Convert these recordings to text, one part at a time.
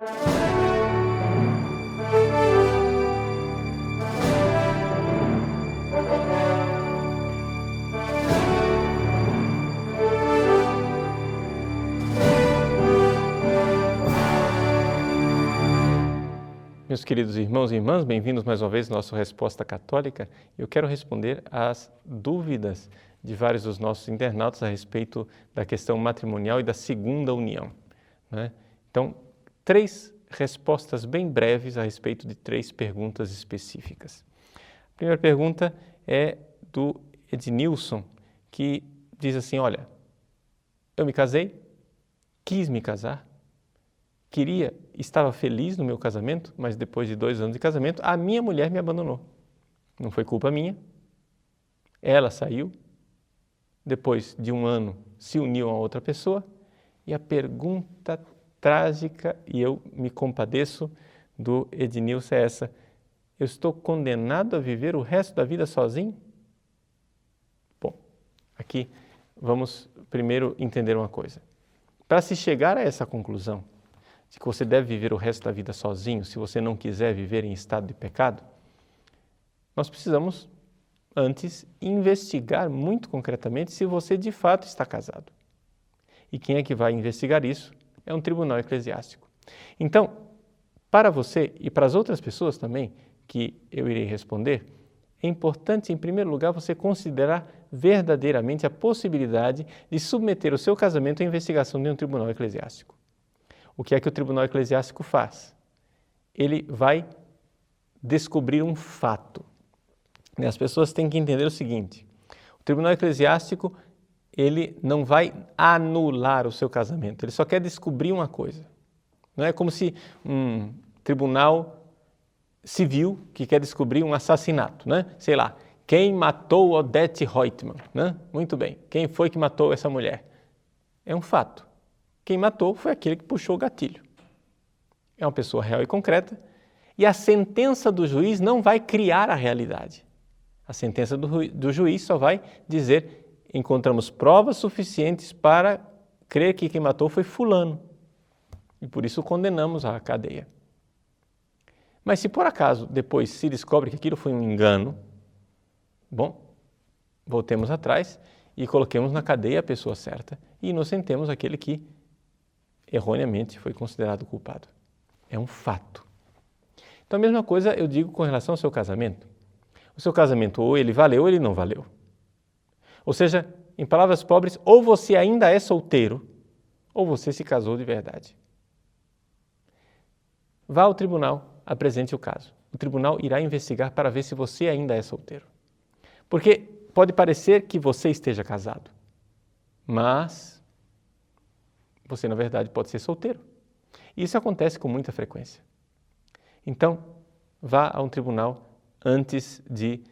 Meus queridos irmãos e irmãs, bem-vindos mais uma vez à nossa Resposta Católica. Eu quero responder às dúvidas de vários dos nossos internautas a respeito da questão matrimonial e da segunda união, né? Então, 3 respostas bem breves a respeito de 3 perguntas específicas. A primeira pergunta é do Ednilson, que diz assim: olha, eu me casei, quis me casar, estava feliz no meu casamento, mas depois de 2 anos de casamento, a minha mulher me abandonou. Não foi culpa minha. Ela saiu, depois de 1 ano se uniu a outra pessoa, e a pergunta trágica, e eu me compadeço do Ednilson, é essa: eu estou condenado a viver o resto da vida sozinho? Bom, aqui vamos primeiro entender uma coisa. Para se chegar a essa conclusão, de que você deve viver o resto da vida sozinho, se você não quiser viver em estado de pecado, nós precisamos antes investigar muito concretamente se você de fato está casado. E quem é que vai investigar isso? É um tribunal eclesiástico. Então, para você e para as outras pessoas também, que eu irei responder, é importante, em primeiro lugar, você considerar verdadeiramente a possibilidade de submeter o seu casamento à investigação de um tribunal eclesiástico. O que é que o tribunal eclesiástico faz? Ele vai descobrir um fato. As pessoas têm que entender o seguinte: o tribunal eclesiástico, ele não vai anular o seu casamento, ele só quer descobrir uma coisa. Não é como se um tribunal civil que quer descobrir um assassinato, né? Sei lá, quem matou Odete Reutemann, né? Muito bem, quem foi que matou essa mulher? É um fato. Quem matou foi aquele que puxou o gatilho. É uma pessoa real e concreta, e a sentença do juiz não vai criar a realidade. A sentença do juiz só vai dizer: encontramos provas suficientes para crer que quem matou foi fulano, e por isso condenamos à cadeia. Mas se por acaso depois se descobre que aquilo foi um engano, bom, voltemos atrás e coloquemos na cadeia a pessoa certa e inocentemos aquele que erroneamente foi considerado culpado. É um fato. Então a mesma coisa eu digo com relação ao seu casamento. O seu casamento ou ele valeu ou ele não valeu. Ou seja, em palavras pobres, ou você ainda é solteiro ou você se casou de verdade. Vá ao tribunal, apresente o caso. O tribunal irá investigar para ver se você ainda é solteiro. Porque pode parecer que você esteja casado, mas você, na verdade, pode ser solteiro. E isso acontece com muita frequência. Então, vá a um tribunal antes de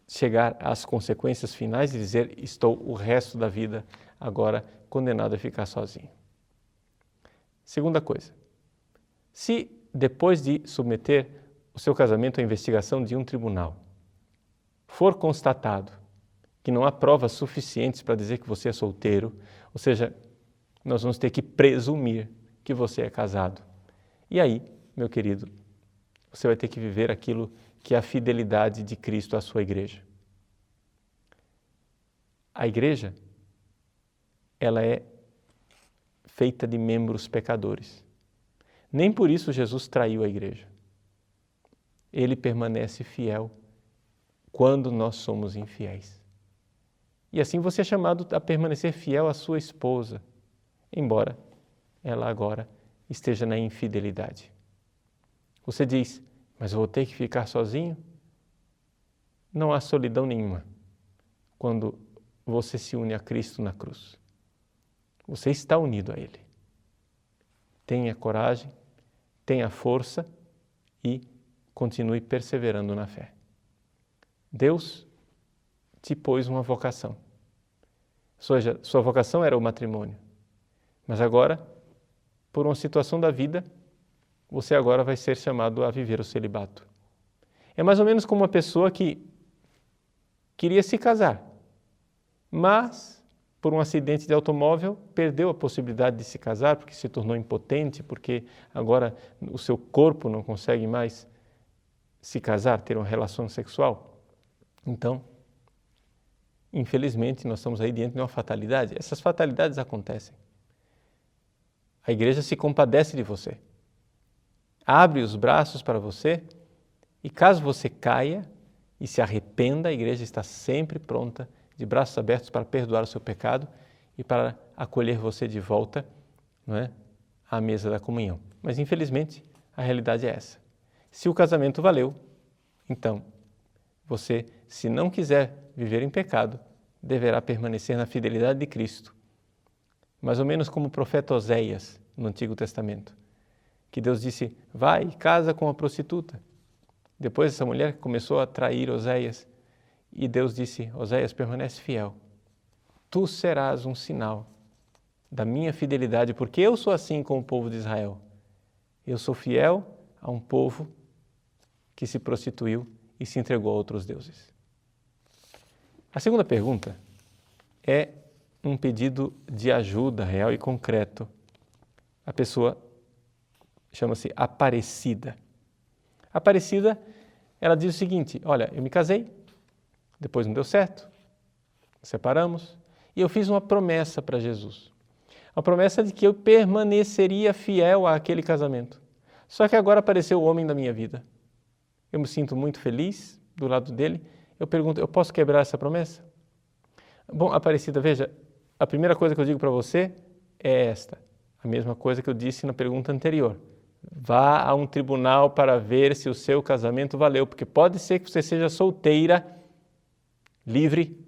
chegar às consequências finais e dizer: estou o resto da vida agora condenado a ficar sozinho. Segunda coisa, se depois de submeter o seu casamento à investigação de um tribunal, for constatado que não há provas suficientes para dizer que você é solteiro, ou seja, nós vamos ter que presumir que você é casado. E aí, meu querido, você vai ter que viver aquilo que é a fidelidade de Cristo à sua igreja. A igreja, ela é feita de membros pecadores. Nem por isso Jesus traiu a igreja. Ele permanece fiel quando nós somos infiéis. E assim você é chamado a permanecer fiel à sua esposa, embora ela agora esteja na infidelidade. Você diz: mas eu vou ter que ficar sozinho? Não há solidão nenhuma quando você se une a Cristo na cruz. Você está unido a Ele. Tenha coragem, tenha força e continue perseverando na fé. Deus te pôs uma vocação. Sua vocação era o matrimônio. Mas agora, por uma situação da vida, você agora vai ser chamado a viver o celibato. É mais ou menos como uma pessoa que queria se casar, mas por um acidente de automóvel, perdeu a possibilidade de se casar porque se tornou impotente, porque agora o seu corpo não consegue mais se casar, ter uma relação sexual. Então, infelizmente, nós estamos aí diante de uma fatalidade. Essas fatalidades acontecem. A igreja se compadece de você, abre os braços para você e caso você caia e se arrependa, a igreja está sempre pronta, de braços abertos para perdoar o seu pecado e para acolher você de volta, não é, à mesa da comunhão. Mas infelizmente a realidade é essa. Se o casamento valeu, então você, se não quiser viver em pecado, deverá permanecer na fidelidade de Cristo. Mais ou menos como o profeta Oséias no Antigo Testamento, que Deus disse, vai e casa com a prostituta. Depois essa mulher começou a trair Oséias e Deus disse, Oséias, permanece fiel. Tu serás um sinal da minha fidelidade, porque eu sou assim com o povo de Israel. Eu sou fiel a um povo que se prostituiu e se entregou a outros deuses. A segunda pergunta é um pedido de ajuda real e concreto. A pessoa chama-se Aparecida. Aparecida, ela diz o seguinte, olha, eu me casei, depois não deu certo, separamos, e eu fiz uma promessa para Jesus. A promessa de que eu permaneceria fiel àquele casamento. Só que agora apareceu o homem da minha vida. Eu me sinto muito feliz do lado dele. Eu pergunto, eu posso quebrar essa promessa? Bom, Aparecida, veja, a primeira coisa que eu digo para você é esta. A mesma coisa que eu disse na pergunta anterior. Vá a um tribunal para ver se o seu casamento valeu, porque pode ser que você seja solteira, livre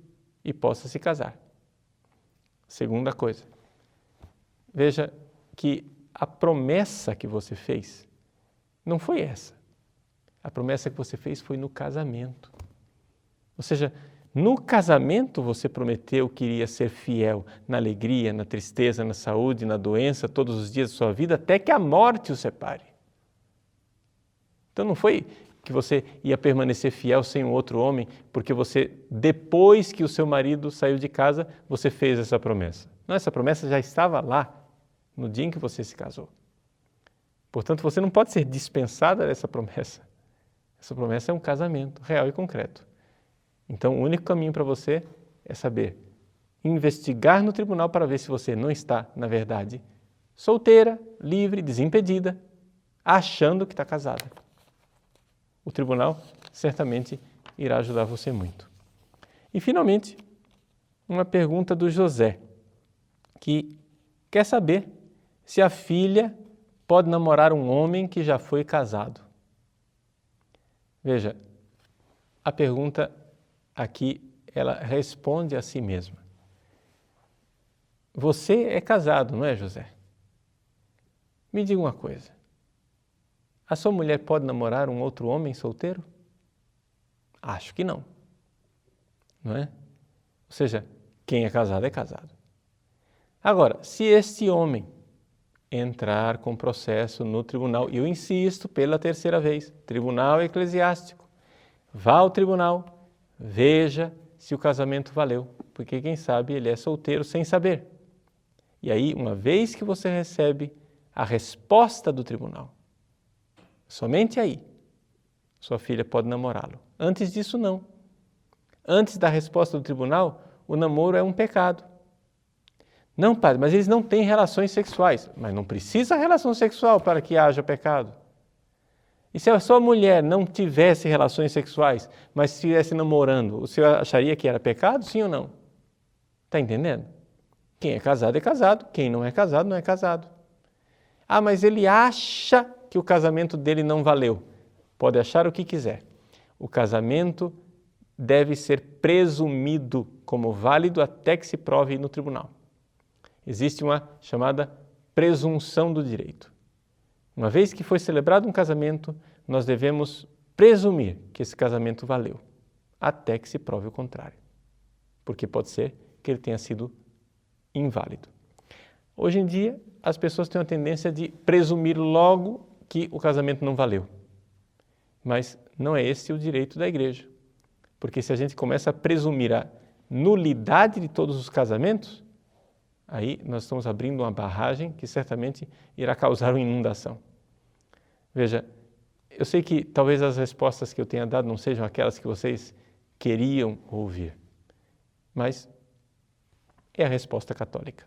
e possa se casar. Segunda coisa, veja que a promessa que você fez não foi essa. A promessa que você fez foi no casamento. Ou seja, no casamento você prometeu que iria ser fiel na alegria, na tristeza, na saúde, na doença, todos os dias da sua vida, até que a morte o separe. Então não foi que você ia permanecer fiel sem um outro homem, porque você, depois que o seu marido saiu de casa, você fez essa promessa. Não, essa promessa já estava lá, no dia em que você se casou. Portanto, você não pode ser dispensada dessa promessa. Essa promessa é um casamento real e concreto. Então, o único caminho para você é saber investigar no tribunal para ver se você não está, na verdade, solteira, livre, desimpedida, achando que está casada. O tribunal certamente irá ajudar você muito. E, finalmente, uma pergunta do José, que quer saber se a filha pode namorar um homem que já foi casado. Veja, a pergunta aqui, ela responde a si mesma. Você é casado, não é, José? Me diga uma coisa. A sua mulher pode namorar um outro homem solteiro? Acho que não. Não é? Ou seja, quem é casado é casado. Agora, se este homem entrar com processo no tribunal, e eu insisto pela terceira vez, tribunal eclesiástico, vá ao tribunal, veja se o casamento valeu, porque quem sabe ele é solteiro sem saber. E aí, uma vez que você recebe a resposta do tribunal, somente aí, sua filha pode namorá-lo. Antes disso, não. Antes da resposta do tribunal, o namoro é um pecado. Não, padre, mas eles não têm relações sexuais. Mas não precisa relação sexual para que haja pecado. E se a sua mulher não tivesse relações sexuais, mas estivesse namorando, o senhor acharia que era pecado, sim ou não? Está entendendo? Quem é casado, quem não é casado. Ah, mas ele acha que o casamento dele não valeu. Pode achar o que quiser. O casamento deve ser presumido como válido até que se prove no tribunal. Existe uma chamada presunção do direito. Uma vez que foi celebrado um casamento, nós devemos presumir que esse casamento valeu, até que se prove o contrário. Porque pode ser que ele tenha sido inválido. Hoje em dia, as pessoas têm a tendência de presumir logo que o casamento não valeu. Mas não é esse o direito da igreja. Porque se a gente começa a presumir a nulidade de todos os casamentos, aí nós estamos abrindo uma barragem que certamente irá causar uma inundação. Veja, eu sei que talvez as respostas que eu tenha dado não sejam aquelas que vocês queriam ouvir, mas é a resposta católica.